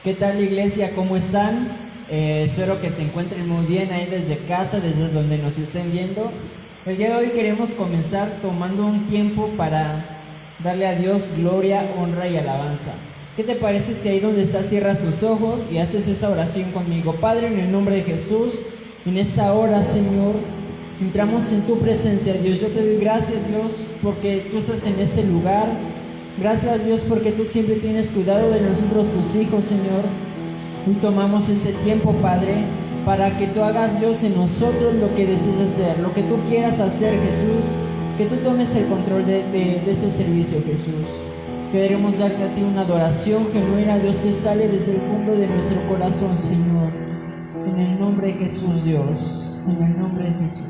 ¿Qué tal, iglesia? ¿Cómo están? Espero que se encuentren muy bien ahí desde casa, desde donde nos estén viendo. El día de hoy queremos comenzar tomando un tiempo para darle a Dios gloria, honra y alabanza. ¿Qué te parece si ahí donde estás cierras tus ojos y haces esa oración conmigo? Padre, en el nombre de Jesús, en esta hora, Señor, entramos en tu presencia, Dios. Yo te doy gracias, Dios, porque tú estás en este lugar. Gracias, Dios, porque tú siempre tienes cuidado de nosotros, tus hijos, Señor. Y tomamos ese tiempo, Padre, para que tú hagas, Dios, en nosotros lo que desees hacer, lo que tú quieras hacer, Jesús. Que tú tomes el control de ese servicio, Jesús. Queremos darte a ti una adoración genuina, Dios, que sale desde el fondo de nuestro corazón, Señor. En el nombre de Jesús, Dios. En el nombre de Jesús.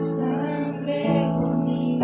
Sangre por mí.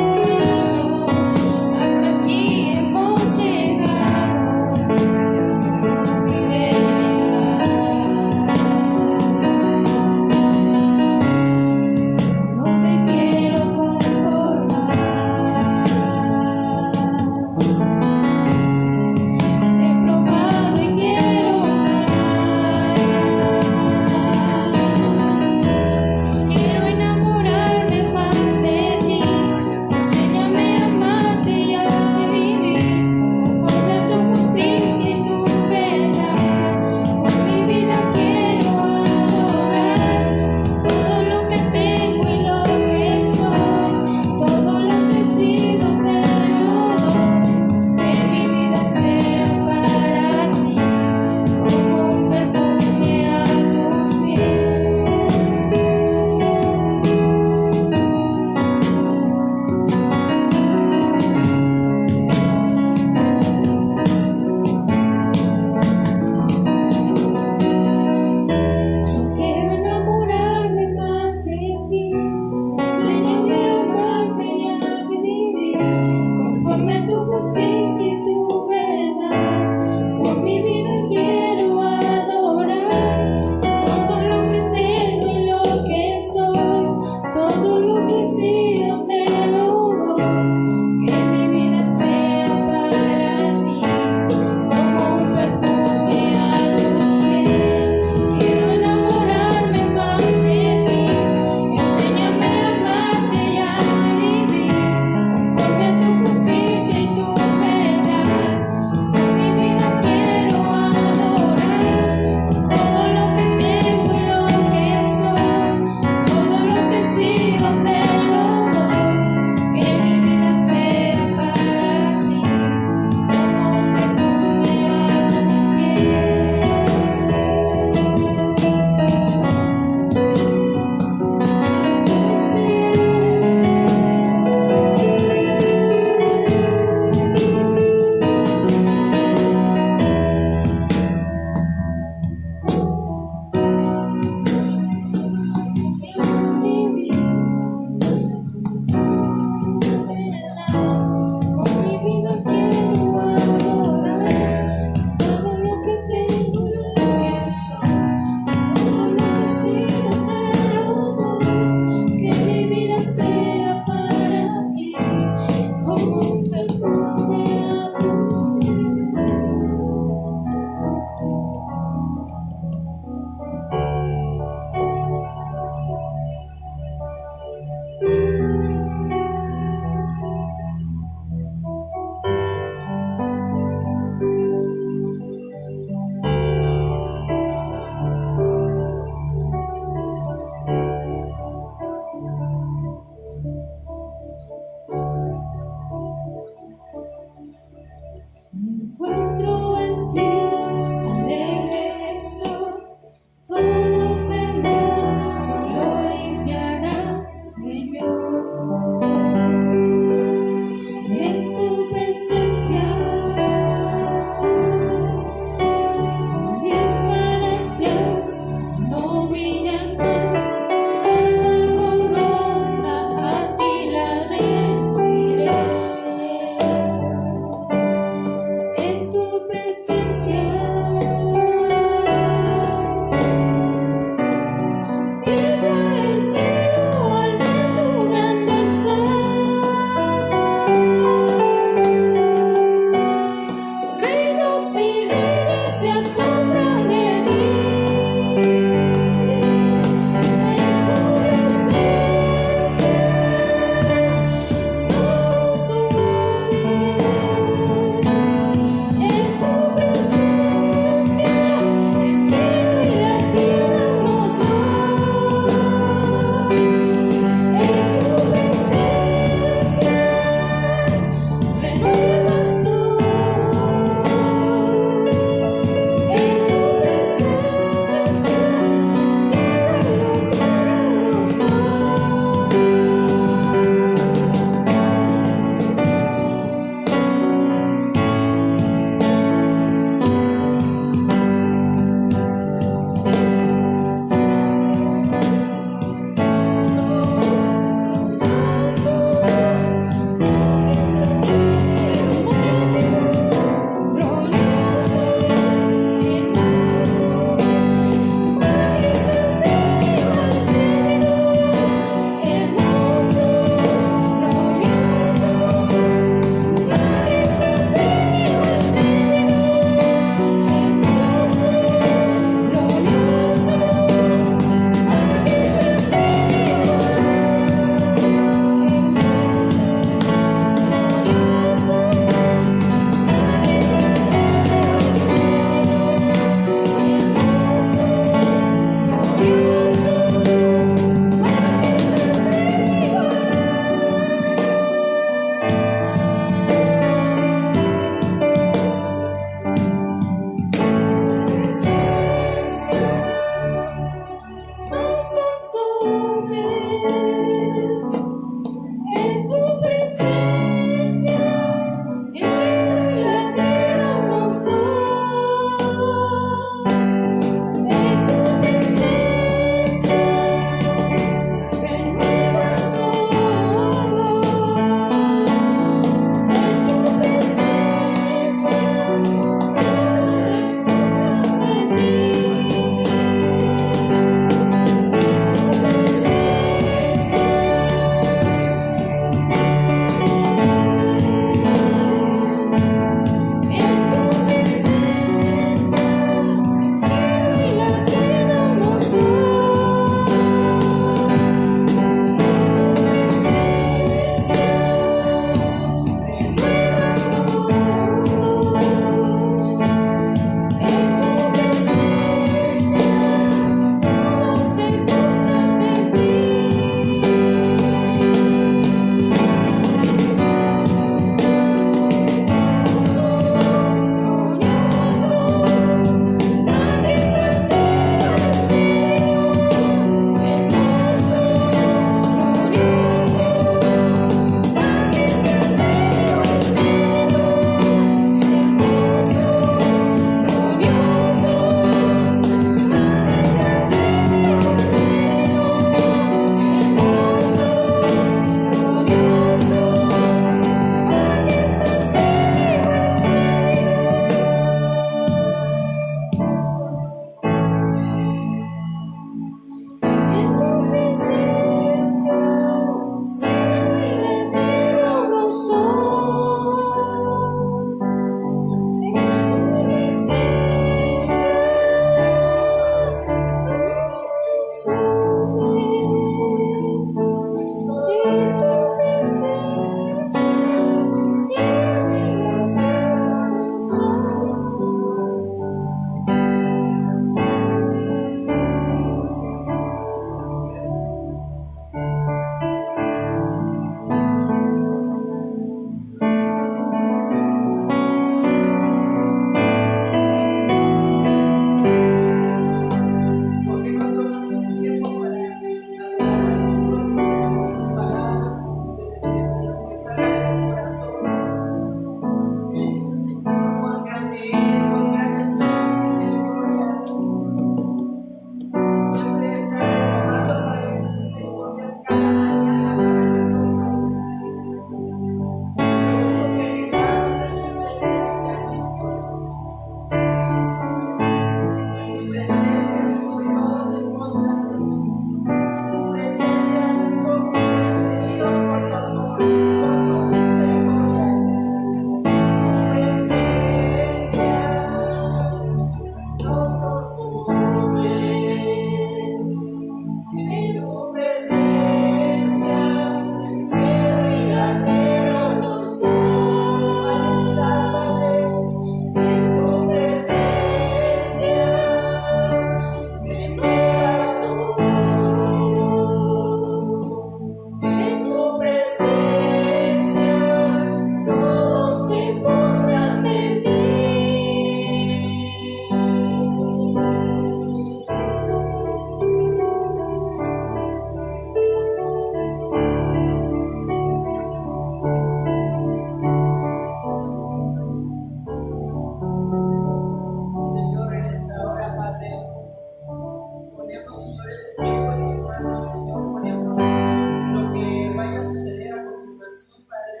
manos, Señor. Ponemos lo que vaya a suceder a continuación, Padre.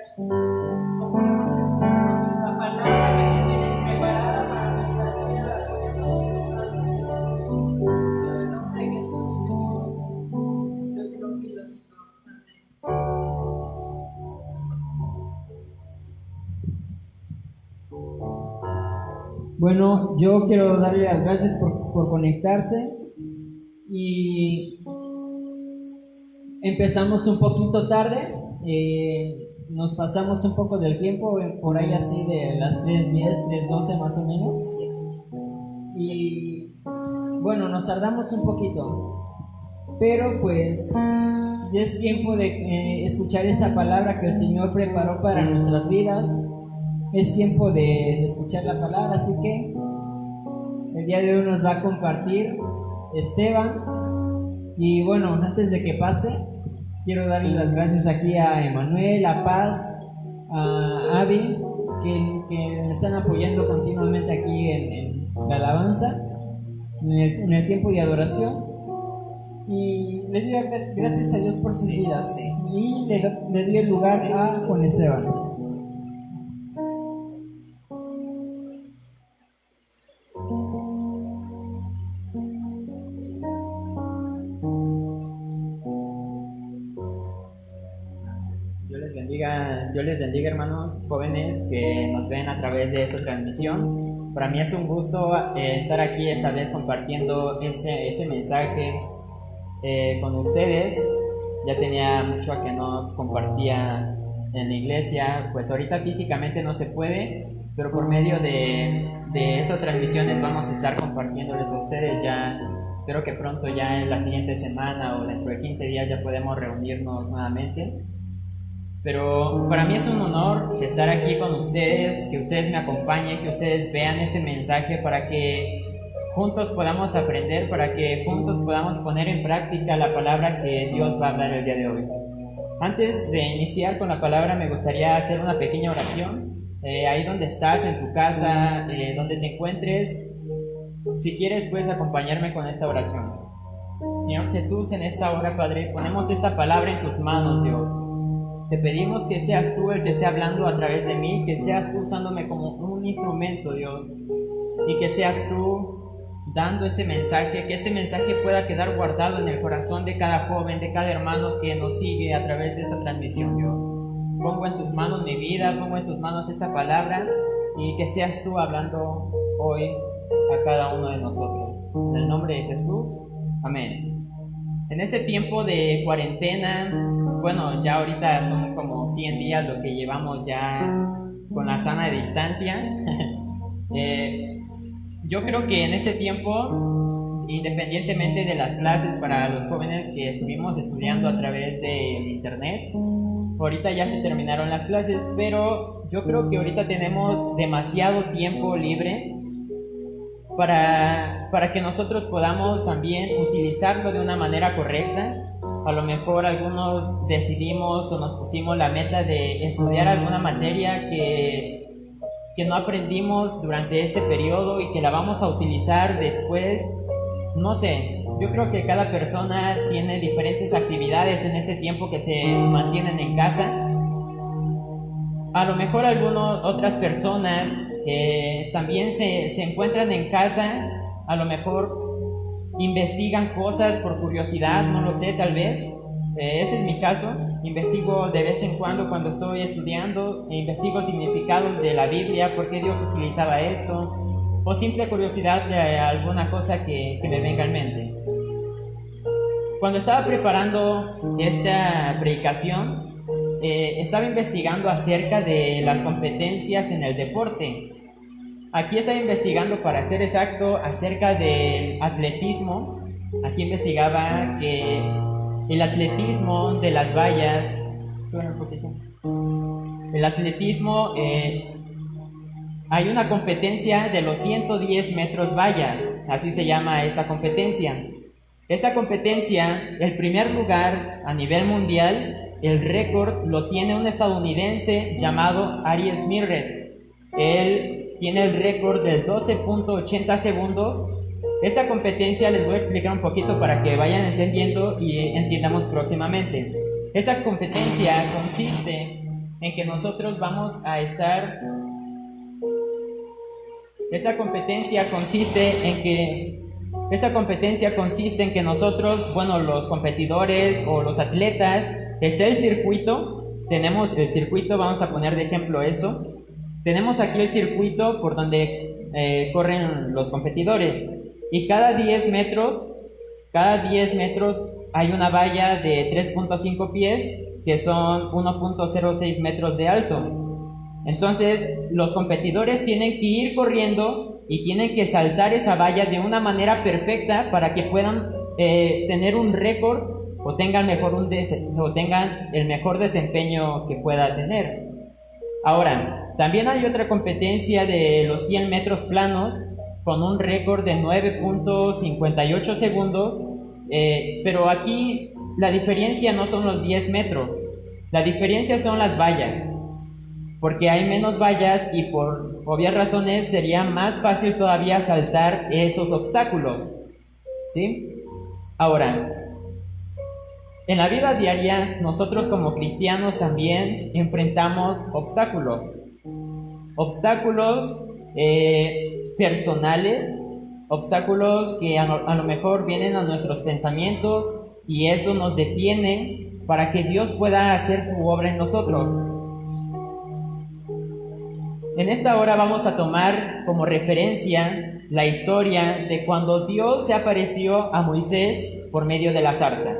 Ponemos la palabra que tú tienes preparada para nuestra vida, la ponemos en tus manos. En el nombre de Jesús, Señor, yo te lo pido, Señor. Amén. Bueno, yo quiero darle las gracias por conectarse y empezamos un poquito tarde, nos pasamos un poco del tiempo, por ahí así de las 3:10, 3:12 más o menos, y bueno, nos tardamos un poquito, pero pues ya es tiempo de escuchar esa palabra que el Señor preparó para nuestras vidas. Es tiempo de escuchar la palabra, así que el día de hoy nos va a compartir Esteban. Y bueno, antes de que pase, quiero darle las gracias aquí a Emanuel, a Paz, a Abby, que me están apoyando continuamente aquí en la alabanza, en el tiempo de adoración. Y le doy gracias a Dios por sus vidas. Y le doy el lugar a Juan Esteban. Dios les bendiga, hermanos jóvenes que nos ven a través de esta transmisión. Para mí es un gusto estar aquí esta vez compartiendo este mensaje con ustedes. Ya tenía mucho a que no compartía en la iglesia, pues ahorita físicamente no se puede, pero por medio de esas transmisiones vamos a estar compartiéndoles a ustedes. Ya espero que pronto, ya en la siguiente semana o dentro de 15 días, ya podemos reunirnos nuevamente. Pero para mí es un honor estar aquí con ustedes, que ustedes me acompañen, que ustedes vean este mensaje para que juntos podamos aprender, para que juntos podamos poner en práctica la palabra que Dios va a hablar el día de hoy. Antes de iniciar con la palabra, me gustaría hacer una pequeña oración. Ahí donde estás, en tu casa, donde te encuentres, si quieres puedes acompañarme con esta oración. Señor Jesús, en esta hora, Padre, ponemos esta palabra en tus manos, Dios. Te pedimos que seas tú el que esté hablando a través de mí, que seas tú usándome como un instrumento, Dios, y que seas tú dando ese mensaje, que ese mensaje pueda quedar guardado en el corazón de cada joven, de cada hermano que nos sigue a través de esta transmisión, Dios. Pongo en tus manos mi vida, pongo en tus manos esta palabra, y que seas tú hablando hoy a cada uno de nosotros. En el nombre de Jesús, amén. En este tiempo de cuarentena, bueno, ya ahorita son como 100 días lo que llevamos ya con la sana distancia. Yo creo que en ese tiempo, independientemente de las clases para los jóvenes que estuvimos estudiando a través de internet, ahorita ya se terminaron las clases, pero yo creo que ahorita tenemos demasiado tiempo libre para que nosotros podamos también utilizarlo de una manera correcta. A lo mejor algunos decidimos o nos pusimos la meta de estudiar alguna materia que no aprendimos durante este periodo y que la vamos a utilizar después. No sé, yo creo que cada persona tiene diferentes actividades en ese tiempo que se mantienen en casa. A lo mejor otras personas también se encuentran en casa, a lo mejor investigan cosas por curiosidad, no lo sé, tal vez. Ese es mi caso. Investigo de vez en cuando estoy estudiando, investigo significados de la Biblia, por qué Dios utilizaba esto, o simple curiosidad de alguna cosa que me venga en mente. Cuando estaba preparando esta predicación, estaba investigando acerca de las competencias en el deporte. Aquí estaba investigando, para ser exacto, acerca del atletismo. Aquí investigaba que el atletismo de las vallas, el atletismo, hay una competencia de los 110 metros vallas, así se llama esta competencia. Esta competencia, el primer lugar a nivel mundial, el récord lo tiene un estadounidense llamado Aries Mirret. Él tiene el récord de 12.80 segundos Esta competencia les voy a explicar un poquito para que vayan entendiendo y entiendamos próximamente. Esta competencia consiste en que nosotros vamos a estar... Esta competencia consiste en que nosotros, bueno, los competidores o los atletas, está el circuito, tenemos el circuito, vamos a poner de ejemplo esto, tenemos aquí el circuito por donde corren los competidores, y cada 10 metros hay una valla de 3.5 pies, que son 1.06 metros de alto. Entonces, los competidores tienen que ir corriendo y tienen que saltar esa valla de una manera perfecta para que puedan tener un récord o tengan el mejor desempeño que pueda tener. Ahora, también hay otra competencia de los 100 metros planos con un récord de 9.58 segundos, pero aquí la diferencia no son los 10 metros, la diferencia son las vallas. Porque hay menos vallas y por obvias razones sería más fácil todavía saltar esos obstáculos, ¿sí? Ahora, en la vida diaria nosotros como cristianos también enfrentamos obstáculos personales, obstáculos que a lo mejor vienen a nuestros pensamientos y eso nos detiene para que Dios pueda hacer su obra en nosotros. En esta hora vamos a tomar como referencia la historia de cuando Dios se apareció a Moisés por medio de la zarza.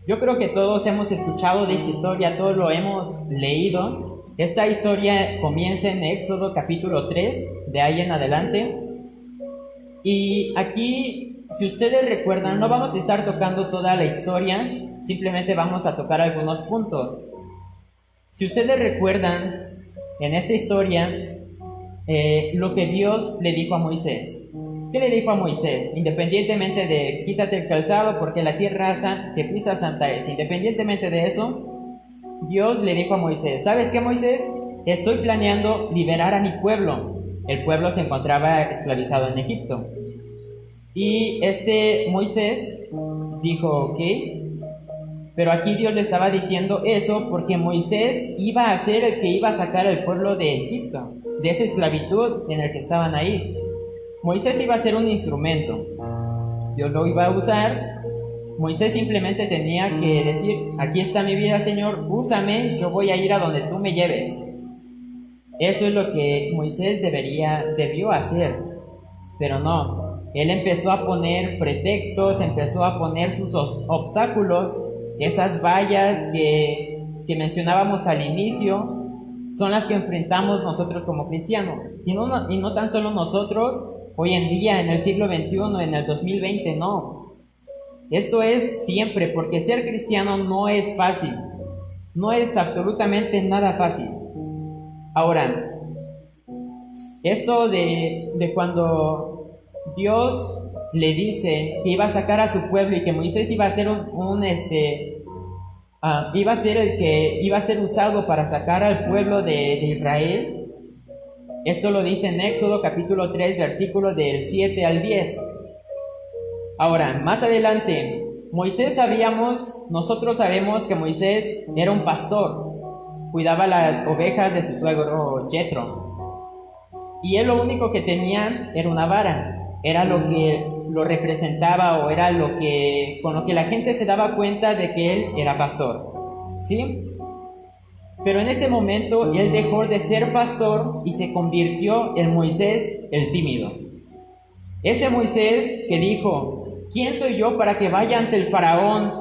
Yo creo que todos hemos escuchado de esa historia, todos lo hemos leído. Esta historia comienza en Éxodo capítulo 3, de ahí en adelante. Y aquí, si ustedes recuerdan, no vamos a estar tocando toda la historia, simplemente vamos a tocar algunos puntos. Si ustedes recuerdan, en esta historia, lo que Dios le dijo a Moisés. ¿Qué le dijo a Moisés? Independientemente de quítate el calzado porque la tierra que pisa santa es. Independientemente de eso, Dios le dijo a Moisés, ¿sabes qué, Moisés? Estoy planeando liberar a mi pueblo. El pueblo se encontraba esclavizado en Egipto. Y Moisés dijo, ok. Pero aquí Dios le estaba diciendo eso porque Moisés iba a ser el que iba a sacar al pueblo de Egipto, de esa esclavitud en la que estaban ahí. Moisés iba a ser un instrumento. Dios lo iba a usar. Moisés simplemente tenía que decir, aquí está mi vida, Señor, úsame, yo voy a ir a donde tú me lleves. Eso es lo que Moisés debió hacer. Pero no, él empezó a poner pretextos, empezó a poner sus obstáculos. Esas vallas que mencionábamos al inicio son las que enfrentamos nosotros como cristianos. Y no tan solo nosotros, hoy en día, en el siglo XXI, en el 2020, no. Esto es siempre, porque ser cristiano no es fácil. No es absolutamente nada fácil. Ahora, esto de cuando Dios le dice que iba a sacar a su pueblo y que Moisés iba a ser iba a ser el que iba a ser usado para sacar al pueblo de Israel. Esto lo dice en Éxodo capítulo 3, versículos del 7 al 10. Ahora, más adelante, nosotros sabemos que Moisés era un pastor, cuidaba las ovejas de su suegro Jetro. Y él lo único que tenía era una vara. Era lo que lo representaba o era con lo que la gente se daba cuenta de que él era pastor, ¿sí? Pero en ese momento él dejó de ser pastor y se convirtió en Moisés el tímido. Ese Moisés que dijo, ¿quién soy yo para que vaya ante el faraón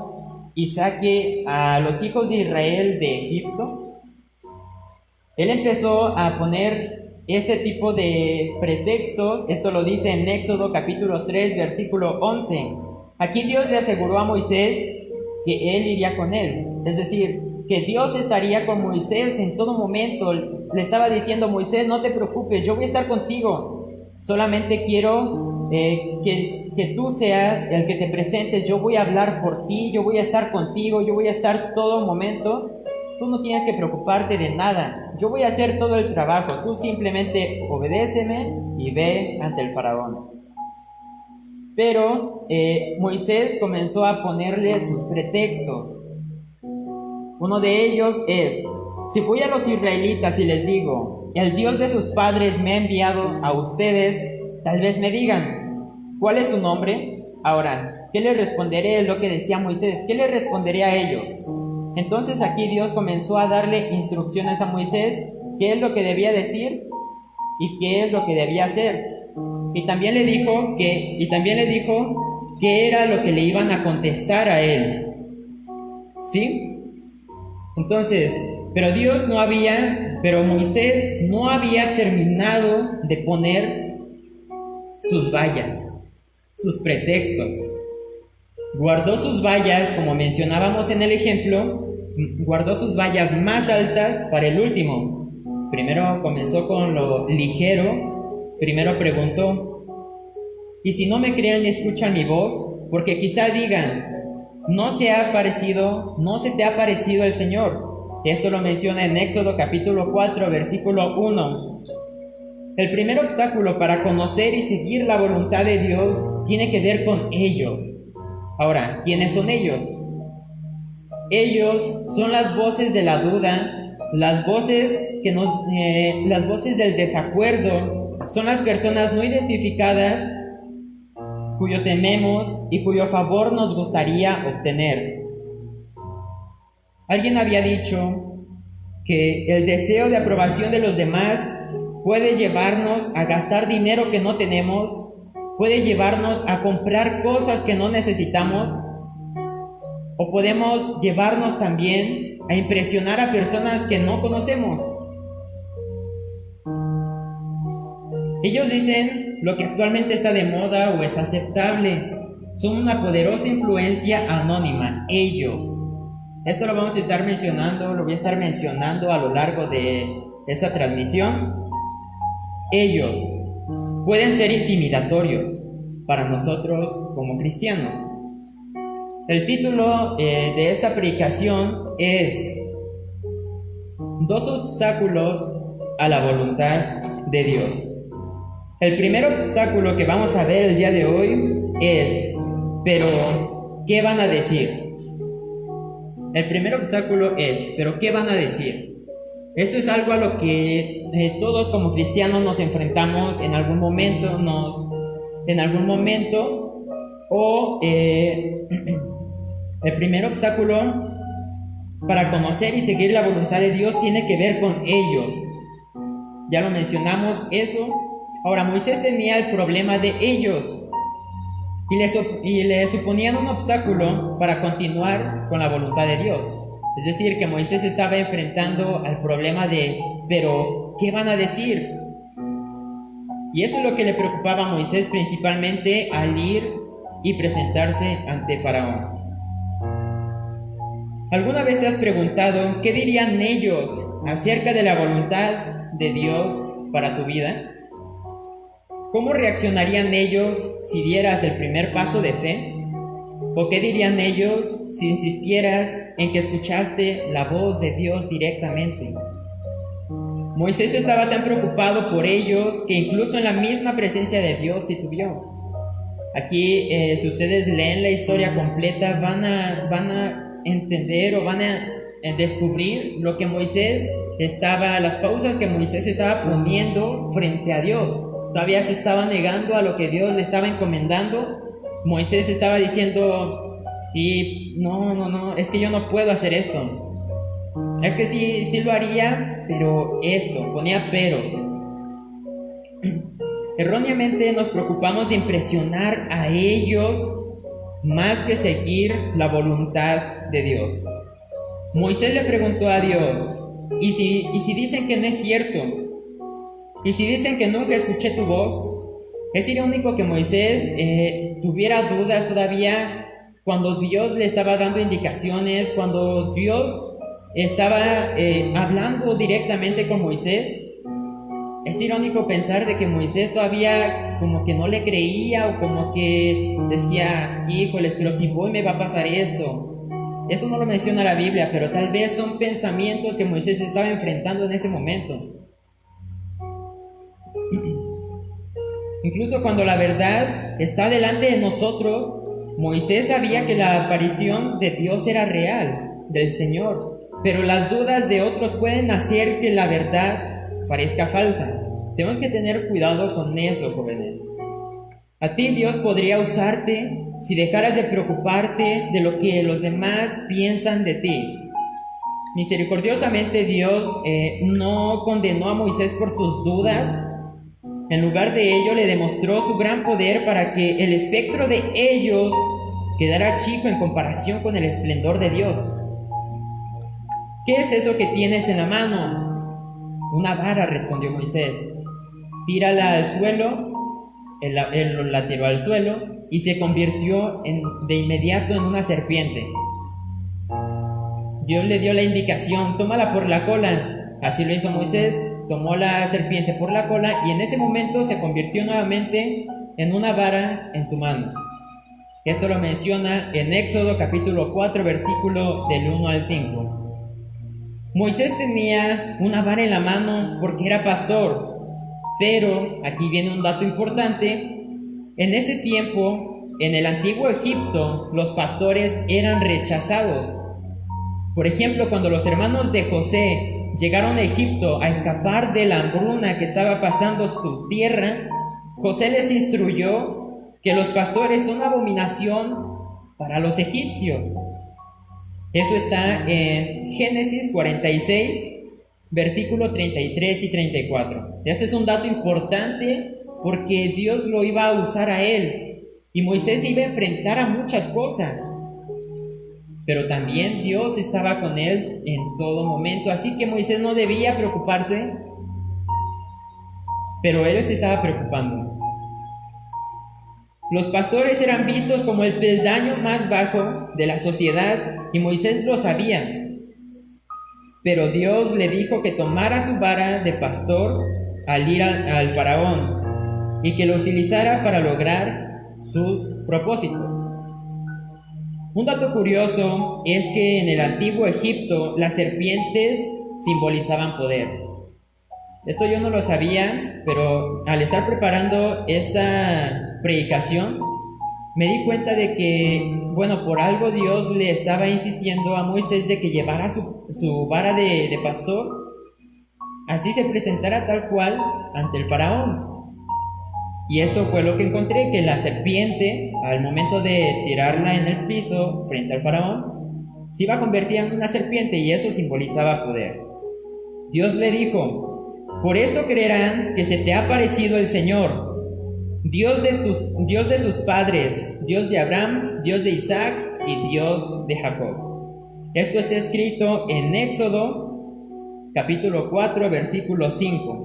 y saque a los hijos de Israel de Egipto? Él empezó a poner ese tipo de pretextos. Esto lo dice en Éxodo capítulo 3, versículo 11. Aquí Dios le aseguró a Moisés que él iría con él. Es decir, que Dios estaría con Moisés en todo momento. Le estaba diciendo, Moisés, no te preocupes, yo voy a estar contigo. Solamente quiero que tú seas el que te presentes. Yo voy a hablar por ti, yo voy a estar contigo, yo voy a estar todo momento. Tú no tienes que preocuparte de nada. Yo voy a hacer todo el trabajo. Tú simplemente obedéceme y ve ante el faraón. Pero Moisés comenzó a ponerle sus pretextos. Uno de ellos es: si voy a los israelitas y les digo, el Dios de sus padres me ha enviado a ustedes, tal vez me digan, ¿cuál es su nombre? Ahora, ¿qué les responderé? Es lo que decía Moisés. ¿Qué les responderé a ellos? Entonces aquí Dios comenzó a darle instrucciones a Moisés, qué es lo que debía decir y qué es lo que debía hacer. Y también le dijo qué era lo que le iban a contestar a él. ¿Sí? Entonces, pero Moisés no había terminado de poner sus vallas, sus pretextos. Guardó sus vallas, como mencionábamos en el ejemplo, guardó sus vallas más altas para el último. Primero comenzó con lo ligero, primero preguntó, y si no me creen ni escuchan mi voz, porque quizá digan, no se te ha parecido el Señor. Esto lo menciona en Éxodo capítulo 4, versículo 1. El primer obstáculo para conocer y seguir la voluntad de Dios tiene que ver con ellos. Ahora, ¿quiénes son ellos? Ellos son las voces de la duda, las voces del desacuerdo, son las personas no identificadas cuyo tememos y cuyo favor nos gustaría obtener. Alguien había dicho que el deseo de aprobación de los demás puede llevarnos a gastar dinero que no tenemos, puede llevarnos a comprar cosas que no necesitamos, o podemos llevarnos también a impresionar a personas que no conocemos. Ellos dicen lo que actualmente está de moda o es aceptable. Son una poderosa influencia anónima. Ellos. Esto lo vamos a estar mencionando, lo voy a estar mencionando a lo largo de esa transmisión. Ellos pueden ser intimidatorios para nosotros como cristianos. El título de esta predicación es Dos obstáculos a la voluntad de Dios. El primer obstáculo que vamos a ver el día de hoy es, pero, ¿qué van a decir? El primer obstáculo es, pero, ¿qué van a decir? Esto es algo a lo que todos como cristianos nos enfrentamos en algún momento, el primer obstáculo para conocer y seguir la voluntad de Dios tiene que ver con ellos. Ya lo mencionamos eso. Ahora, Moisés tenía el problema de ellos y le suponían un obstáculo para continuar con la voluntad de Dios. Es decir, que Moisés estaba enfrentando al problema de, pero, ¿qué van a decir? Y eso es lo que le preocupaba a Moisés principalmente al ir y presentarse ante Faraón. ¿Alguna vez te has preguntado qué dirían ellos acerca de la voluntad de Dios para tu vida? ¿Cómo reaccionarían ellos si dieras el primer paso de fe? ¿O qué dirían ellos si insistieras en que escuchaste la voz de Dios directamente? Moisés estaba tan preocupado por ellos que incluso en la misma presencia de Dios titubeó. Aquí, si ustedes leen la historia completa, van a entender o van a descubrir lo que las pausas que Moisés estaba poniendo frente a Dios. Todavía se estaba negando a lo que Dios le estaba encomendando. Moisés estaba diciendo, y no, es que yo no puedo hacer esto. Es que sí lo haría, pero ponía peros. Erróneamente nos preocupamos de impresionar a ellos más que seguir la voluntad de Dios. Moisés le preguntó a Dios, ¿y si dicen que no es cierto? ¿Y si dicen que nunca escuché tu voz? Es irónico que Moisés tuviera dudas todavía cuando Dios le estaba dando indicaciones, cuando Dios estaba hablando directamente con Moisés. Es irónico pensar de que Moisés todavía como que no le creía o como que decía, híjoles, pero si voy me va a pasar esto. Eso no lo menciona la Biblia, pero tal vez son pensamientos que Moisés estaba enfrentando en ese momento. Incluso cuando la verdad está delante de nosotros, Moisés sabía que la aparición de Dios era real, del Señor, pero las dudas de otros pueden hacer que la verdad parezca falsa. Tenemos que tener cuidado con eso, jóvenes. A ti Dios podría usarte si dejaras de preocuparte de lo que los demás piensan de ti. Misericordiosamente Dios no condenó a Moisés por sus dudas. En lugar de ello le demostró su gran poder para que el espectro de ellos quedara chico en comparación con el esplendor de Dios. ¿Qué es eso que tienes en la mano? Una vara, respondió Moisés. Tírala al suelo. Él la tiró al suelo y se convirtió de inmediato en una serpiente. Dios le dio la indicación: tómala por la cola. Así lo hizo Moisés. Tomó la serpiente por la cola y en ese momento se convirtió nuevamente en una vara en su mano. Esto lo menciona en Éxodo capítulo 4, versículo del 1 al 5. Moisés tenía una vara en la mano porque era pastor, pero aquí viene un dato importante. En ese tiempo, en el antiguo Egipto, los pastores eran rechazados. Por ejemplo, cuando los hermanos de José llegaron a Egipto a escapar de la hambruna que estaba pasando su tierra, José les instruyó que los pastores son abominación para los egipcios. Eso está en Génesis 46, versículo 33 y 34. Ese es un dato importante porque Dios lo iba a usar a él y Moisés iba a enfrentar a muchas cosas. Pero también Dios estaba con él en todo momento, así que Moisés no debía preocuparse, pero él se estaba preocupando. Los pastores eran vistos como el peldaño más bajo de la sociedad y Moisés lo sabía. Pero Dios le dijo que tomara su vara de pastor al ir al faraón y que lo utilizara para lograr sus propósitos. Un dato curioso es que en el antiguo Egipto las serpientes simbolizaban poder. Esto yo no lo sabía, pero al estar preparando esta predicación me di cuenta de que, por algo Dios le estaba insistiendo a Moisés de que llevara su vara de pastor, así se presentara tal cual ante el faraón. Y esto fue lo que encontré, que la serpiente, al momento de tirarla en el piso frente al faraón, se iba a convertir en una serpiente y eso simbolizaba poder. Dios le dijo: por esto creerán que se te ha aparecido el Señor, Dios de sus padres, Dios de Abraham, Dios de Isaac y Dios de Jacob. Esto está escrito en Éxodo capítulo 4, versículo 5.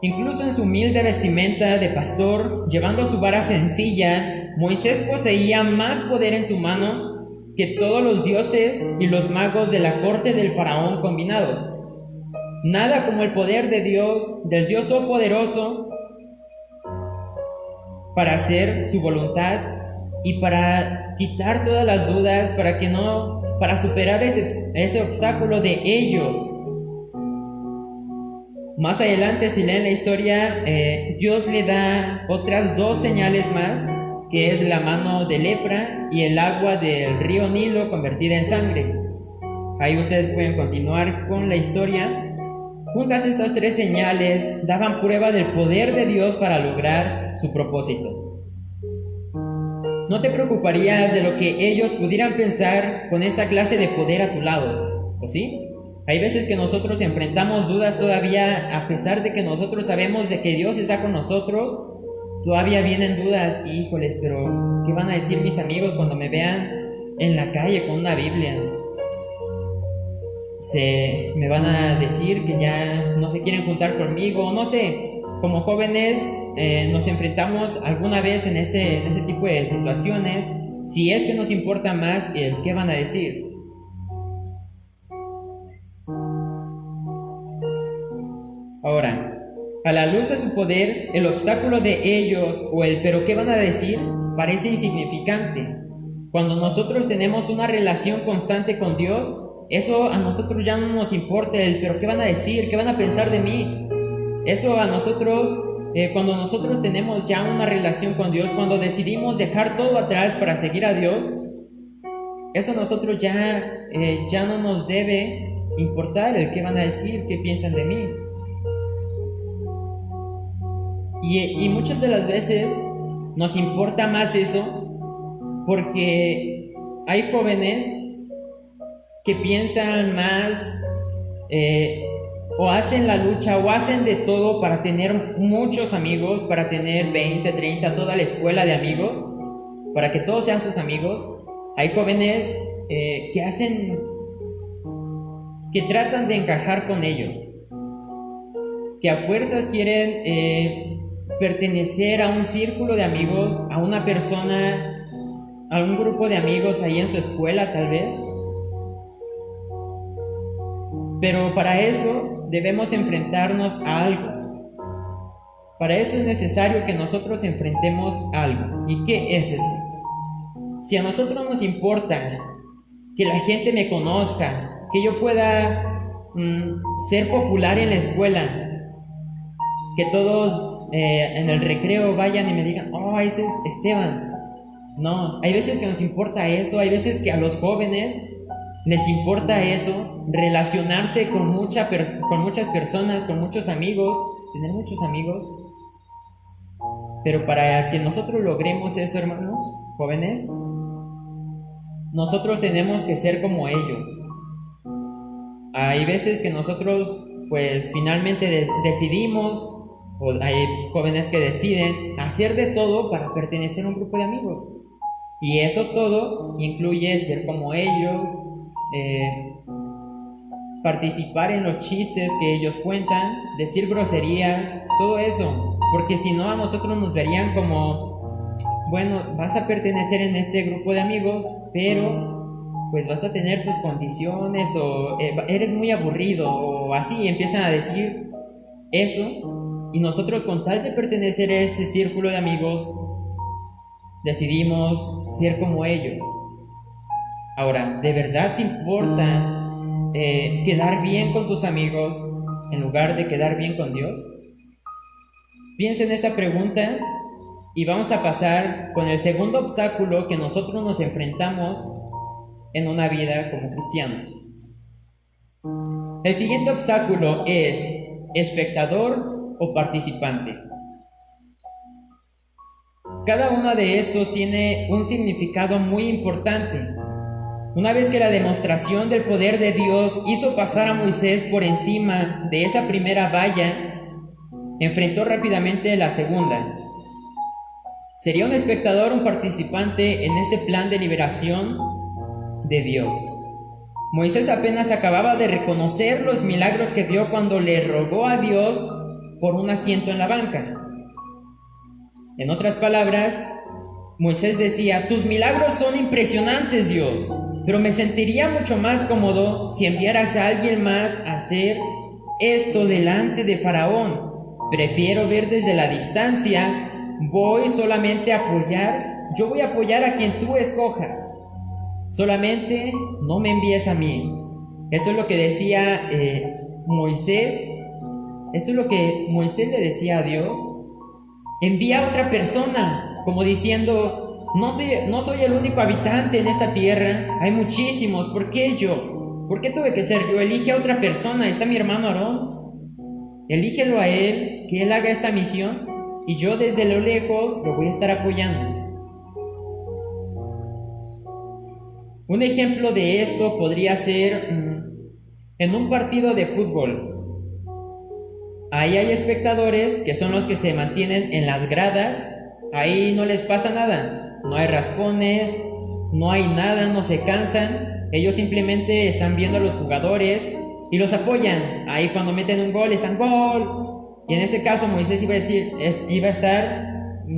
Incluso en su humilde vestimenta de pastor, llevando su vara sencilla, Moisés poseía más poder en su mano que todos los dioses y los magos de la corte del faraón combinados. Nada como el poder de Dios, del Dios todopoderoso, para hacer su voluntad y para quitar todas las dudas, para superar ese obstáculo de ellos. Más adelante, si leen la historia, Dios le da otras 2 señales más, que es la mano de lepra y el agua del río Nilo convertida en sangre. Ahí ustedes pueden continuar con la historia. Juntas estas 3 señales daban prueba del poder de Dios para lograr su propósito. ¿No te preocuparías de lo que ellos pudieran pensar con esa clase de poder a tu lado? ¿O sí? Hay veces que nosotros enfrentamos dudas todavía, a pesar de que nosotros sabemos de que Dios está con nosotros, todavía vienen dudas. Híjoles, pero ¿qué van a decir mis amigos cuando me vean en la calle con una Biblia? Me van a decir que ya no se quieren juntar conmigo, no sé. Como jóvenes nos enfrentamos alguna vez en ese tipo de situaciones. Si es que nos importa más el qué van a decir. Ahora, a la luz de su poder, el obstáculo de ellos o el pero qué van a decir parece insignificante. Cuando nosotros tenemos una relación constante con Dios, eso a nosotros ya no nos importa el pero qué van a decir, qué van a pensar de mí. Eso a nosotros cuando nosotros tenemos ya una relación con Dios, cuando decidimos dejar todo atrás para seguir a Dios, eso a nosotros ya no nos debe importar el qué van a decir, qué piensan de mí. Y muchas de las veces nos importa más eso porque hay jóvenes que piensan más o hacen la lucha o hacen de todo para tener muchos amigos, para tener 20, 30, toda la escuela de amigos, para que todos sean sus amigos. Hay jóvenes que tratan de encajar con ellos, que a fuerzas quieren pertenecer a un círculo de amigos, a una persona, a un grupo de amigos ahí en su escuela tal vez. Pero para eso debemos enfrentarnos a algo. Para eso es necesario que nosotros enfrentemos algo. ¿Y qué es eso? Si a nosotros nos importa que la gente me conozca, que yo pueda ser popular en la escuela, que todos en el recreo vayan y me digan, oh, ese es Esteban. No, hay veces que nos importa eso, hay veces que a los jóvenes les importa eso, relacionarse con muchas personas, con muchos amigos, tener muchos amigos. Pero para que nosotros logremos eso, hermanos, jóvenes, nosotros tenemos que ser como ellos. Hay veces que nosotros, pues, finalmente decidimos, o hay jóvenes que deciden hacer de todo para pertenecer a un grupo de amigos. Y eso todo incluye ser como ellos, participar en los chistes que ellos cuentan, decir groserías, todo eso. Porque si no, a nosotros nos verían como, bueno, vas a pertenecer en este grupo de amigos, pero pues vas a tener tus condiciones, o eres muy aburrido, o así, empiezan a decir eso. Y nosotros, con tal de pertenecer a ese círculo de amigos, decidimos ser como ellos. Ahora, ¿de verdad te importa quedar bien con tus amigos en lugar de quedar bien con Dios? Piensa en esta pregunta y vamos a pasar con el segundo obstáculo que nosotros nos enfrentamos en una vida como cristianos. El siguiente obstáculo es espectador o participante. Cada uno de estos tiene un significado muy importante. Una vez que la demostración del poder de Dios hizo pasar a Moisés por encima de esa primera valla, enfrentó rápidamente la segunda. ¿Sería un espectador o un participante en este plan de liberación de Dios? Moisés apenas acababa de reconocer los milagros que vio cuando le rogó a Dios por un asiento en la banca. En otras palabras, Moisés decía: tus milagros son impresionantes, Dios, pero me sentiría mucho más cómodo si enviaras a alguien más a hacer esto delante de Faraón. Prefiero ver desde la distancia. Voy solamente a apoyar. Yo voy a apoyar a quien tú escojas. Solamente no me envíes a mí. Eso es lo que decía Moisés. Esto es lo que Moisés le decía a Dios. Envía a otra persona, como diciendo: no soy el único habitante en esta tierra, hay muchísimos, ¿por qué yo? ¿Por qué tuve que ser yo? Elige a otra persona, está mi hermano Aarón, elígelo a él, que él haga esta misión, y yo desde lo lejos lo voy a estar apoyando. Un ejemplo de esto podría ser en un partido de fútbol. Ahí hay espectadores que son los que se mantienen en las gradas. Ahí no les pasa nada, no hay raspones, no hay nada, no se cansan. Ellos simplemente están viendo a los jugadores y los apoyan. Ahí cuando meten un gol, están ¡gol! Y en ese caso Moisés iba a estar,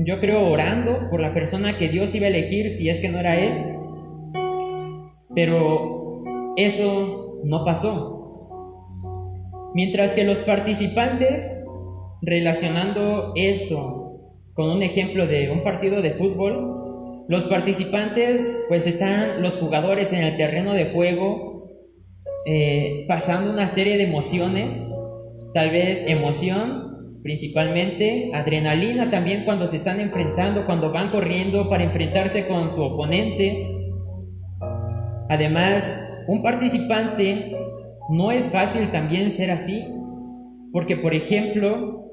yo creo, orando por la persona que Dios iba a elegir, si es que no era él. Pero eso no pasó. Mientras que los participantes, relacionando esto con un ejemplo de un partido de fútbol, los participantes, pues están los jugadores en el terreno de juego, pasando una serie de emociones, tal vez emoción, principalmente adrenalina también cuando se están enfrentando, cuando van corriendo para enfrentarse con su oponente. Además, un participante no es fácil también ser así, porque por ejemplo,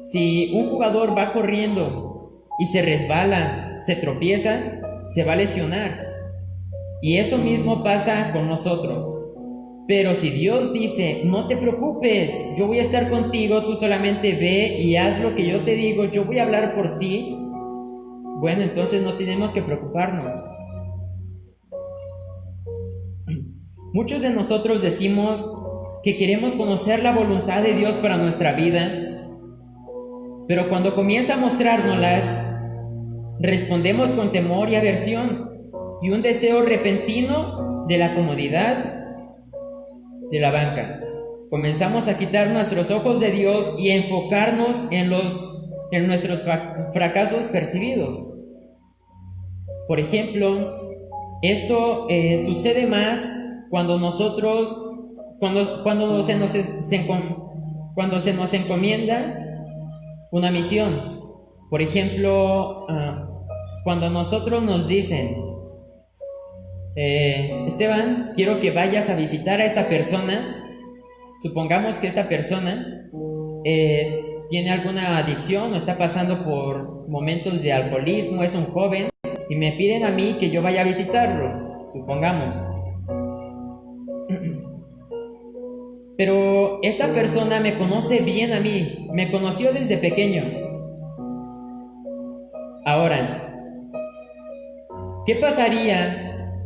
si un jugador va corriendo y se resbala, se tropieza, se va a lesionar. Y eso mismo pasa con nosotros. Pero si Dios dice, no te preocupes, yo voy a estar contigo, tú solamente ve y haz lo que yo te digo, yo voy a hablar por ti, bueno, entonces no tenemos que preocuparnos. Muchos de nosotros decimos que queremos conocer la voluntad de Dios para nuestra vida, pero cuando comienza a mostrárnoslas, respondemos con temor y aversión y un deseo repentino de la comodidad de la banca. Comenzamos a quitar nuestros ojos de Dios y a enfocarnos en nuestros fracasos percibidos. Por ejemplo, esto sucede más cuando se nos encomienda una misión. Por ejemplo, cuando nosotros nos dicen, Esteban, quiero que vayas a visitar a esta persona. Supongamos que esta persona tiene alguna adicción o está pasando por momentos de alcoholismo, es un joven, y me piden a mí que yo vaya a visitarlo, supongamos. Pero esta persona me conoce bien a mí, me conoció desde pequeño. Ahora, ¿qué pasaría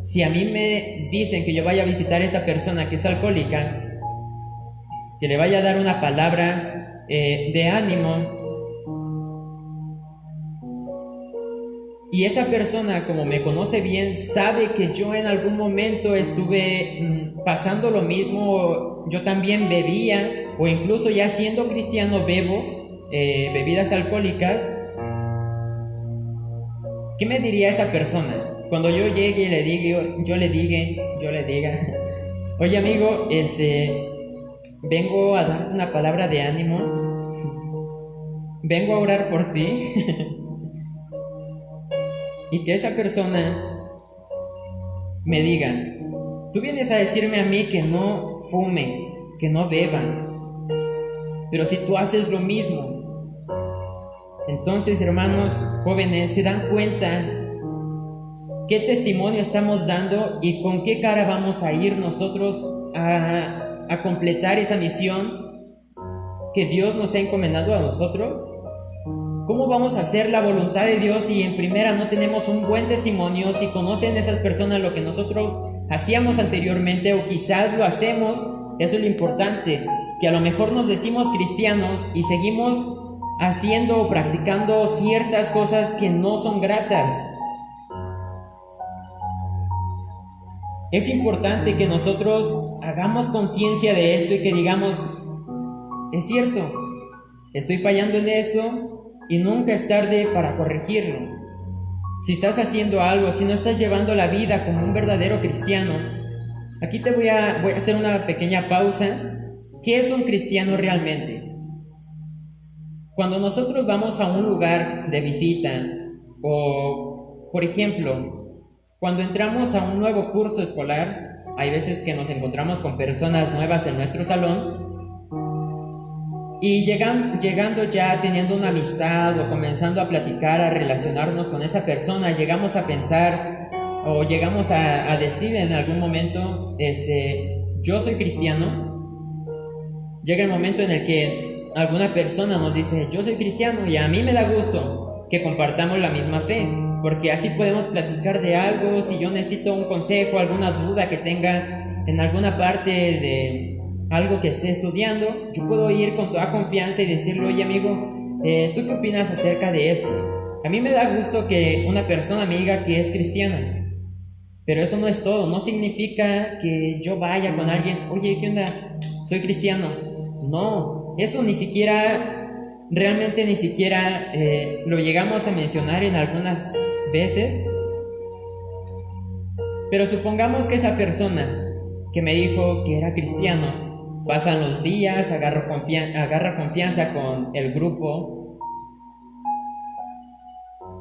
si a mí me dicen que yo vaya a visitar a esta persona que es alcohólica, que le vaya a dar una palabra de ánimo, y esa persona, como me conoce bien, sabe que yo en algún momento estuve pasando lo mismo, yo también bebía, o incluso ya siendo cristiano bebo bebidas alcohólicas? ¿Qué me diría esa persona? Cuando yo llegue y yo le diga, oye amigo, vengo a darte una palabra de ánimo, vengo a orar por ti, y que esa persona me diga, tú vienes a decirme a mí que no fume, que no beba, pero si tú haces lo mismo. Entonces, hermanos jóvenes, ¿se dan cuenta qué testimonio estamos dando y con qué cara vamos a ir nosotros a completar esa misión que Dios nos ha encomendado a nosotros? ¿Cómo vamos a hacer la voluntad de Dios si en primera no tenemos un buen testimonio, si conocen esas personas lo que nosotros hacíamos anteriormente o quizás lo hacemos? Eso es lo importante, que a lo mejor nos decimos cristianos y seguimos haciendo o practicando ciertas cosas que no son gratas. Es importante que nosotros hagamos conciencia de esto y que digamos, es cierto, estoy fallando en eso y nunca es tarde para corregirlo. Si estás haciendo algo, si no estás llevando la vida como un verdadero cristiano, aquí te voy a hacer una pequeña pausa. ¿Qué es un cristiano realmente? Cuando nosotros vamos a un lugar de visita o, por ejemplo, cuando entramos a un nuevo curso escolar, hay veces que nos encontramos con personas nuevas en nuestro salón y llegando ya teniendo una amistad o comenzando a platicar, a relacionarnos con esa persona, llegamos a pensar o llegamos a decir en algún momento, yo soy cristiano. Llega el momento en el que alguna persona nos dice, yo soy cristiano, y a mí me da gusto que compartamos la misma fe, porque así podemos platicar de algo. Si yo necesito un consejo, alguna duda que tenga en alguna parte de algo que esté estudiando, yo puedo ir con toda confianza y decirle, oye amigo, ¿tú qué opinas acerca de esto? A mí me da gusto que una persona me diga que es cristiana, pero eso no es todo. No significa que yo vaya con alguien, oye, ¿qué onda? Soy cristiano. No, eso realmente ni siquiera lo llegamos a mencionar en algunas veces. Pero supongamos que esa persona que me dijo que era cristiano Pasan los días, agarra confianza con el grupo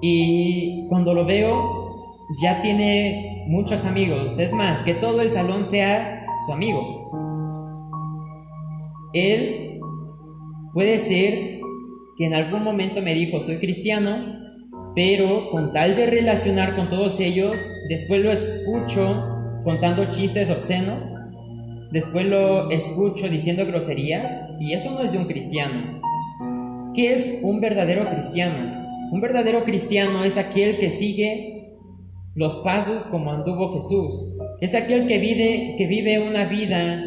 y cuando lo veo ya tiene muchos amigos. Es más, que todo el salón sea su amigo. Él puede ser que en algún momento me dijo soy cristiano, pero con tal de relacionar con todos ellos, después lo escucho contando chistes obscenos, después lo escucho diciendo groserías, y eso no es de un cristiano. ¿Qué es un verdadero cristiano? Un verdadero cristiano es aquel que sigue los pasos como anduvo Jesús. Es aquel que vive una vida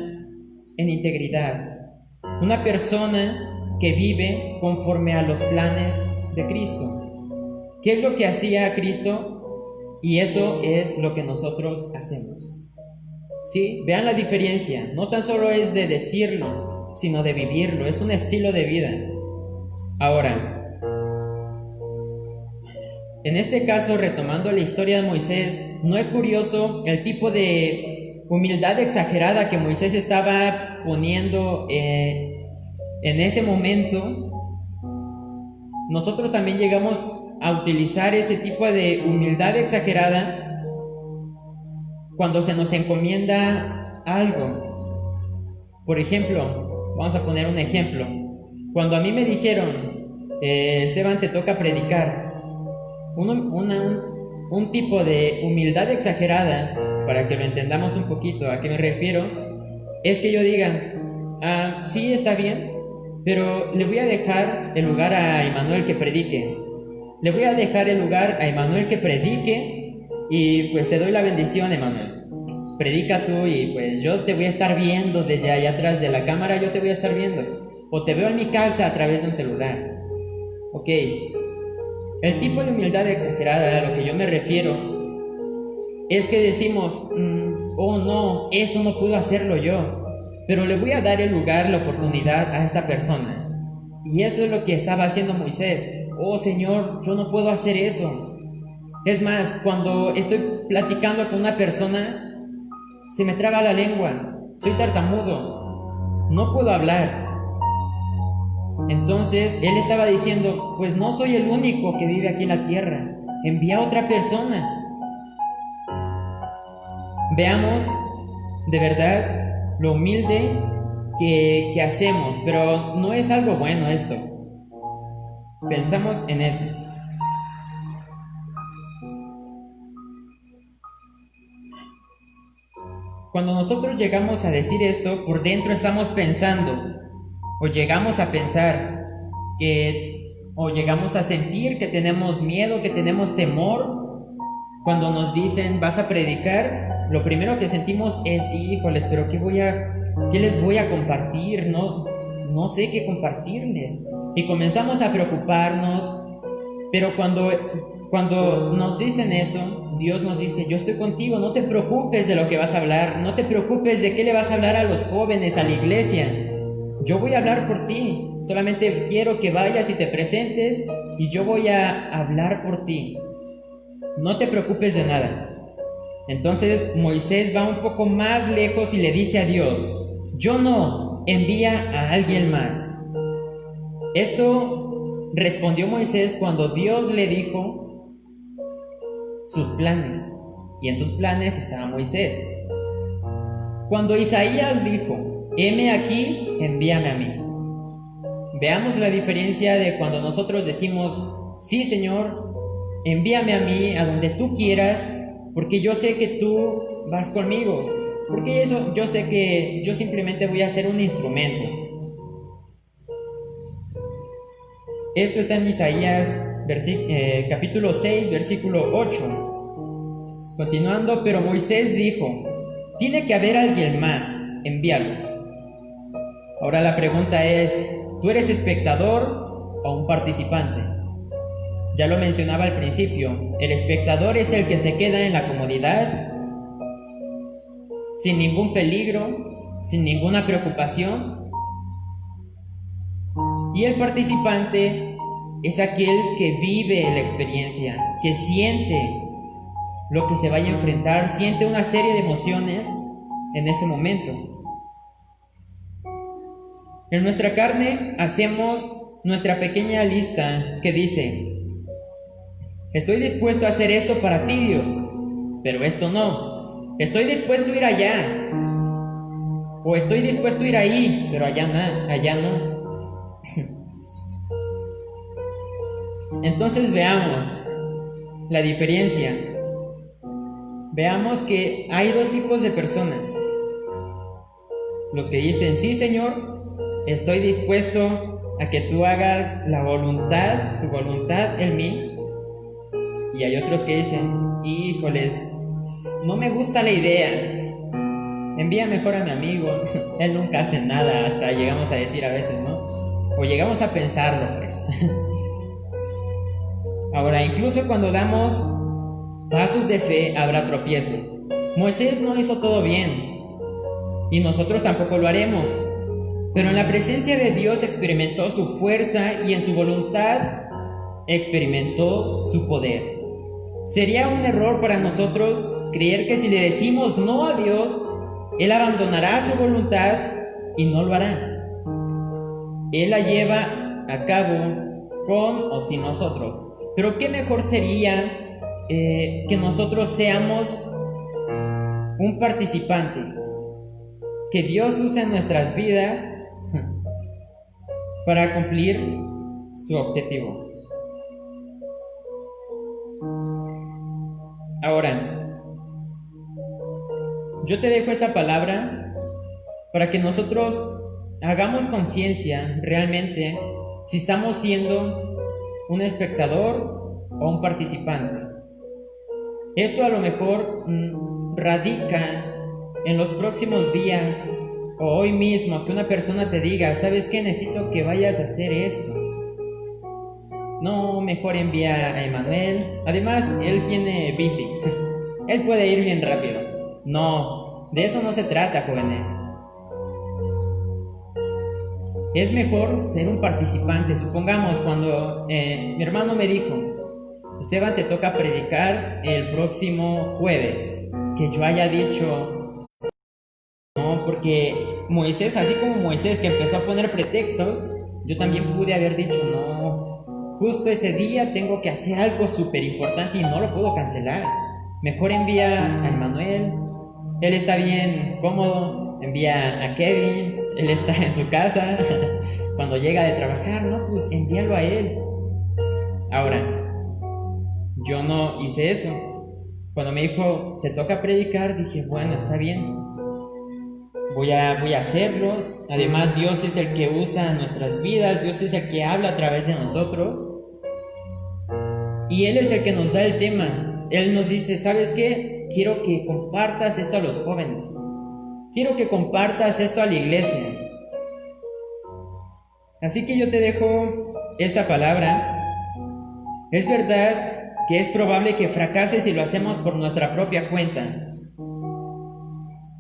en integridad. Una persona que vive conforme a los planes de Cristo. ¿Qué es lo que hacía Cristo? Y eso es lo que nosotros hacemos. ¿Sí? Vean la diferencia. No tan solo es de decirlo, sino de vivirlo. Es un estilo de vida. Ahora, en este caso, retomando la historia de Moisés, ¿no es curioso el tipo de humildad exagerada que Moisés estaba poniendo en ese momento? Nosotros también llegamos a utilizar ese tipo de humildad exagerada cuando se nos encomienda algo. Por ejemplo, vamos a poner un ejemplo. Cuando a mí me dijeron, Esteban, te toca predicar, un tipo de humildad exagerada, para que lo entendamos un poquito a qué me refiero, es que yo diga, sí, está bien, pero le voy a dejar el lugar a Emanuel que predique. Le voy a dejar el lugar a Emanuel que predique y pues te doy la bendición, Emanuel. Predica tú y pues yo te voy a estar viendo desde allá atrás de la cámara, yo te voy a estar viendo. O te veo en mi casa a través de un celular. Ok. El tipo de humildad exagerada a lo que yo me refiero es que decimos, oh no, eso no puedo hacerlo yo, pero le voy a dar el lugar, la oportunidad a esta persona. Y eso es lo que estaba haciendo Moisés. Oh Señor, yo no puedo hacer eso. Es más, cuando estoy platicando con una persona, se me traba la lengua, soy tartamudo, no puedo hablar. Entonces él estaba diciendo, pues no soy el único que vive aquí en la tierra, envía a otra persona. Veamos de verdad lo humilde que hacemos, pero no es algo bueno esto. Pensamos en eso. Cuando nosotros llegamos a decir esto, por dentro estamos pensando, o llegamos a pensar o llegamos a sentir que tenemos miedo, que tenemos temor. Cuando nos dicen, vas a predicar, lo primero que sentimos es, híjoles, pero ¿qué les voy a compartir? No sé qué compartirles. Y comenzamos a preocuparnos, pero cuando nos dicen eso, Dios nos dice, yo estoy contigo, no te preocupes de lo que vas a hablar, no te preocupes de qué le vas a hablar a los jóvenes, a la iglesia. Yo voy a hablar por ti, solamente quiero que vayas y te presentes y yo voy a hablar por ti. No te preocupes de nada. Entonces Moisés va un poco más lejos y le dice a Dios, yo no, envía a alguien más. Esto respondió Moisés cuando Dios le dijo sus planes, y en sus planes estaba Moisés. Cuando Isaías dijo, heme aquí, envíame a mí. Veamos la diferencia de cuando nosotros decimos, sí Señor, envíame a mí, a donde tú quieras, porque yo sé que tú vas conmigo, porque eso yo sé que yo simplemente voy a ser un instrumento. Esto está en Isaías capítulo 6, versículo 8. Continuando, pero Moisés dijo, tiene que haber alguien más, envíalo. Ahora la pregunta es, ¿tú eres espectador o un participante? Ya lo mencionaba al principio, el espectador es el que se queda en la comodidad, sin ningún peligro, sin ninguna preocupación. Y el participante es aquel que vive la experiencia, que siente lo que se vaya a enfrentar, siente una serie de emociones en ese momento. En nuestra carne hacemos nuestra pequeña lista que dice: estoy dispuesto a hacer esto para ti, Dios, pero esto no. Estoy dispuesto a ir allá, o estoy dispuesto a ir ahí, pero allá no. Entonces veamos la diferencia. Veamos que hay dos tipos de personas: los que dicen: sí, Señor, estoy dispuesto a que tú hagas tu voluntad en mí. Y hay otros que dicen: híjoles, no me gusta la idea, envía mejor a mi amigo, él nunca hace nada. Hasta llegamos a decir a veces, ¿no? O llegamos a pensarlo, pues. Ahora, incluso cuando damos pasos de fe, habrá tropiezos. Moisés no hizo todo bien, y nosotros tampoco lo haremos. Pero en la presencia de Dios experimentó su fuerza, y en su voluntad experimentó su poder. Sería un error para nosotros creer que si le decimos no a Dios, Él abandonará su voluntad y no lo hará. Él la lleva a cabo con o sin nosotros. Pero qué mejor sería que nosotros seamos un participante, que Dios use nuestras vidas para cumplir su objetivo. Ahora, yo te dejo esta palabra para que nosotros hagamos conciencia realmente si estamos siendo un espectador o un participante. Esto a lo mejor radica en los próximos días o hoy mismo, que una persona te diga: ¿sabes qué? Necesito que vayas a hacer esto. No, mejor envía a Emanuel. Además, él tiene bici. Él puede ir bien rápido. No, de eso no se trata, jóvenes. Es mejor ser un participante. Supongamos cuando mi hermano me dijo: Esteban, te toca predicar el próximo jueves, que yo haya dicho no, porque Moisés, así como Moisés que empezó a poner pretextos, yo también pude haber dicho: no, justo ese día tengo que hacer algo súper importante y no lo puedo cancelar. Mejor envía a Emanuel, él está bien cómodo. Envía a Kevin, él está en su casa. Cuando llega de trabajar, no, pues envíalo a él. Ahora, yo no hice eso. Cuando me dijo: te toca predicar, dije: bueno, está bien, voy a hacerlo. Además, Dios es el que usa nuestras vidas, Dios es el que habla a través de nosotros, y Él es el que nos da el tema. Él nos dice: ¿sabes qué? Quiero que compartas esto a los jóvenes, quiero que compartas esto a la iglesia. Así que yo te dejo esta palabra. Es verdad que es probable que fracase si lo hacemos por nuestra propia cuenta,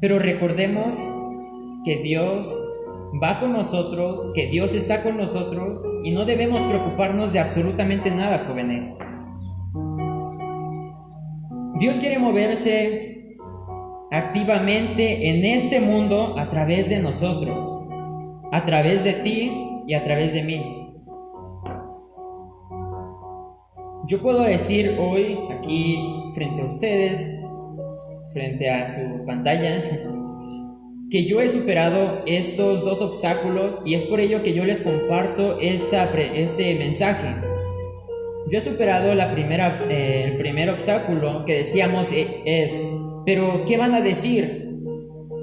pero recordemos que Dios va con nosotros, que Dios está con nosotros, y no debemos preocuparnos de absolutamente nada, jóvenes. Dios quiere moverse activamente en este mundo a través de nosotros, a través de ti y a través de mí. Yo puedo decir hoy aquí frente a ustedes, frente a su pantalla, que yo he superado estos dos obstáculos, y es por ello que yo les comparto este mensaje. Yo he superado el primer obstáculo que decíamos pero ¿qué van a decir?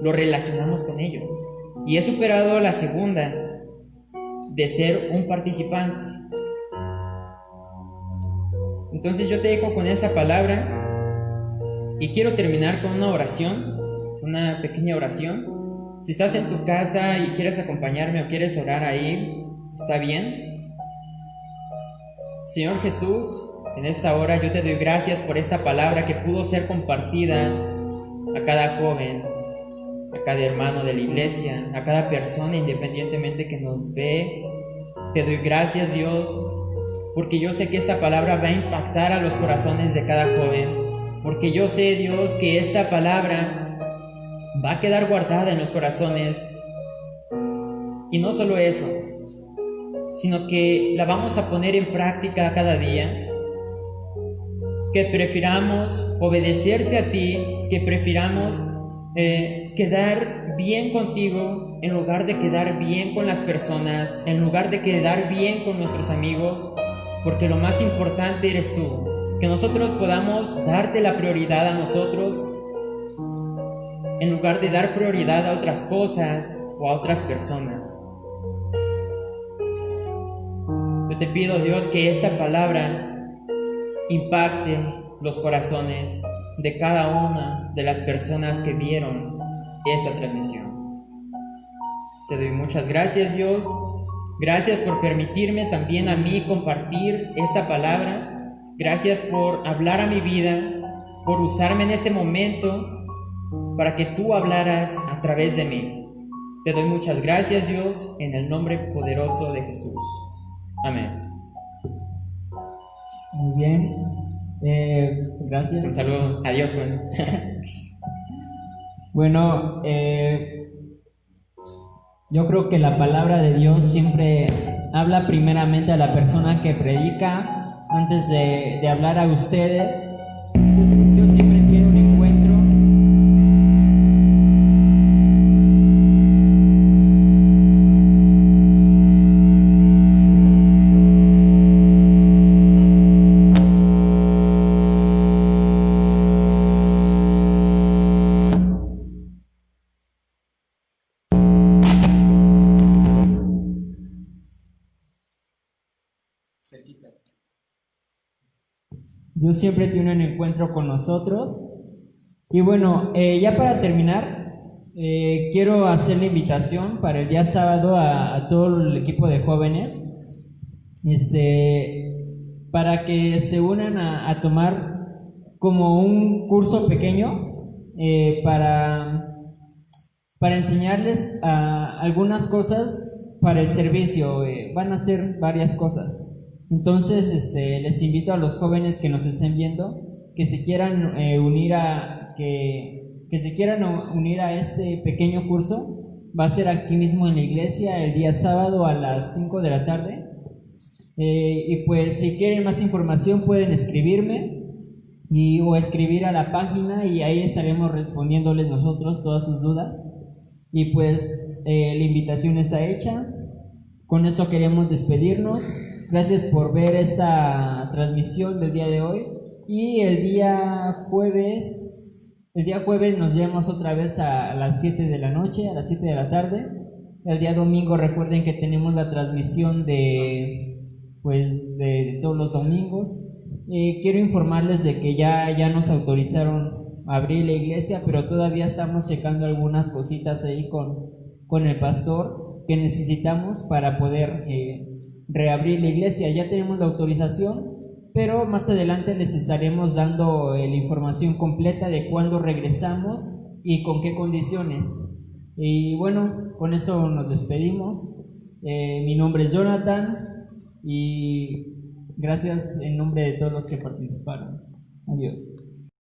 Lo relacionamos con ellos. Y he superado la segunda, de ser un participante. Entonces yo te dejo con esta palabra y quiero terminar con una oración, una pequeña oración. Si estás en tu casa y quieres acompañarme o quieres orar ahí, está bien. Señor Jesús, en esta hora yo te doy gracias por esta palabra que pudo ser compartida a cada joven, a cada hermano de la iglesia, a cada persona independientemente que nos ve. Te doy gracias, Dios, porque yo sé que esta palabra va a impactar a los corazones de cada joven, porque yo sé, Dios, que esta palabra va a quedar guardada en los corazones Y no solo eso, sino que la vamos a poner en práctica cada día. Que prefiramos obedecerte a ti, que prefiramos quedar bien contigo en lugar de quedar bien con las personas, en lugar de quedar bien con nuestros amigos, porque lo más importante eres tú. Que nosotros podamos darte la prioridad a nosotros en lugar de dar prioridad a otras cosas o a otras personas. Yo te pido, Dios, que esta palabra impacte los corazones de cada una de las personas que vieron esta transmisión. Te doy muchas gracias, Dios. Gracias por permitirme también a mí compartir esta palabra. Gracias por hablar a mi vida, por usarme en este momento para que tú hablaras a través de mí. Te doy muchas gracias, Dios, en el nombre poderoso de Jesús. Amén. Muy bien, gracias. Un saludo, adiós, bueno. Bueno, yo creo que la palabra de Dios siempre habla primeramente a la persona que predica antes de hablar a ustedes. Dios siempre tiene un encuentro. Dios siempre tiene un encuentro con nosotros. Y bueno, ya para terminar, quiero hacer la invitación para el día sábado a todo el equipo de jóvenes, para que se unan a tomar como un curso pequeño para enseñarles algunas cosas para el servicio. Van a hacer varias cosas. Entonces, les invito a los jóvenes que nos estén viendo que se quieran unir que se quieran unir a este pequeño curso. Va a ser aquí mismo en la iglesia el día sábado a las 5 de la tarde. Y pues si quieren más información pueden escribirme o escribir a la página y ahí estaremos respondiéndoles nosotros todas sus dudas. Y pues la invitación está hecha. Con eso queremos despedirnos. Gracias por ver esta transmisión del día de hoy. Y el día jueves nos vemos otra vez a las 7 de la noche, a las 7 de la tarde. El día domingo recuerden que tenemos la transmisión de todos los domingos. Quiero informarles de que ya nos autorizaron a abrir la iglesia, pero todavía estamos checando algunas cositas ahí con el pastor que necesitamos para poder reabrir la iglesia. Ya tenemos la autorización, pero más adelante les estaremos dando la información completa de cuándo regresamos y con qué condiciones. Y bueno, con eso nos despedimos. Mi nombre es Jonathan y gracias en nombre de todos los que participaron. Adiós.